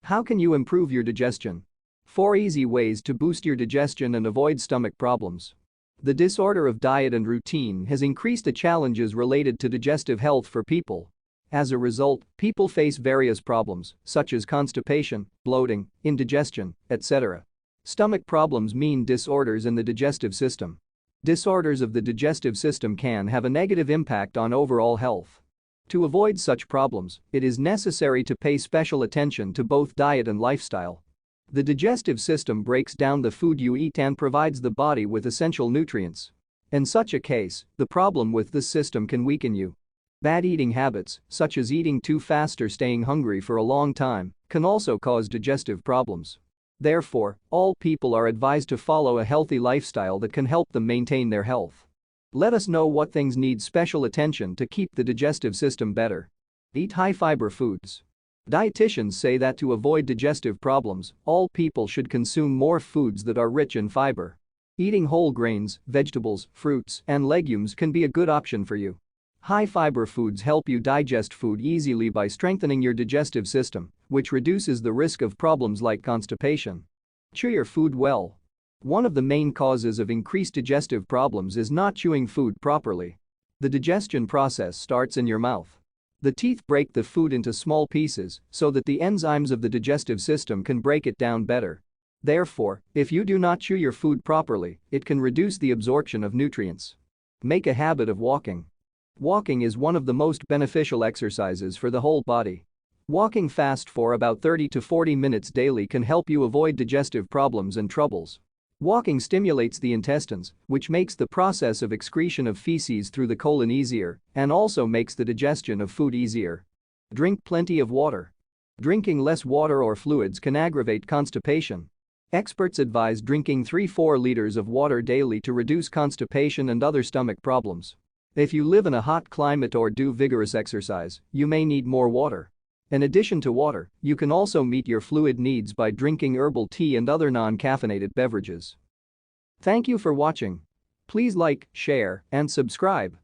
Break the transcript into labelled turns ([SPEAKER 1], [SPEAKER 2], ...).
[SPEAKER 1] How can you improve your digestion? 4 easy ways to boost your digestion and avoid stomach problems. The disorder of diet and routine has increased the challenges related to digestive health for people. As a result, people face various problems, such as constipation, bloating, indigestion, etc. Stomach problems mean disorders in the digestive system. Disorders of the digestive system can have a negative impact on overall health. To avoid such problems, it is necessary to pay special attention to both diet and lifestyle. The digestive system breaks down the food you eat and provides the body with essential nutrients. In such a case, the problem with this system can weaken you. Bad eating habits, such as eating too fast or staying hungry for a long time, can also cause digestive problems. Therefore, all people are advised to follow a healthy lifestyle that can help them maintain their health. Let us know what things need special attention to keep the digestive system better. Eat high-fiber foods. Dietitians say that to avoid digestive problems, all people should consume more foods that are rich in fiber. Eating whole grains, vegetables, fruits, and legumes can be a good option for you. High-fiber foods help you digest food easily by strengthening your digestive system, which reduces the risk of problems like constipation. Chew your food well. One of the main causes of increased digestive problems is not chewing food properly. The digestion process starts in your mouth. The teeth break the food into small pieces so that the enzymes of the digestive system can break it down better. Therefore, if you do not chew your food properly, it can reduce the absorption of nutrients. Make a habit of walking. Walking is one of the most beneficial exercises for the whole body. Walking fast for about 30 to 40 minutes daily can help you avoid digestive problems and troubles. Walking stimulates the intestines, which makes the process of excretion of feces through the colon easier and also makes the digestion of food easier. Drink plenty of water. Drinking less water or fluids can aggravate constipation. Experts advise drinking 3-4 liters of water daily to reduce constipation and other stomach problems. If you live in a hot climate or do vigorous exercise, you may need more water. In addition to water, you can also meet your fluid needs by drinking herbal tea and other non-caffeinated beverages. Thank you for watching. Please like, share, and subscribe.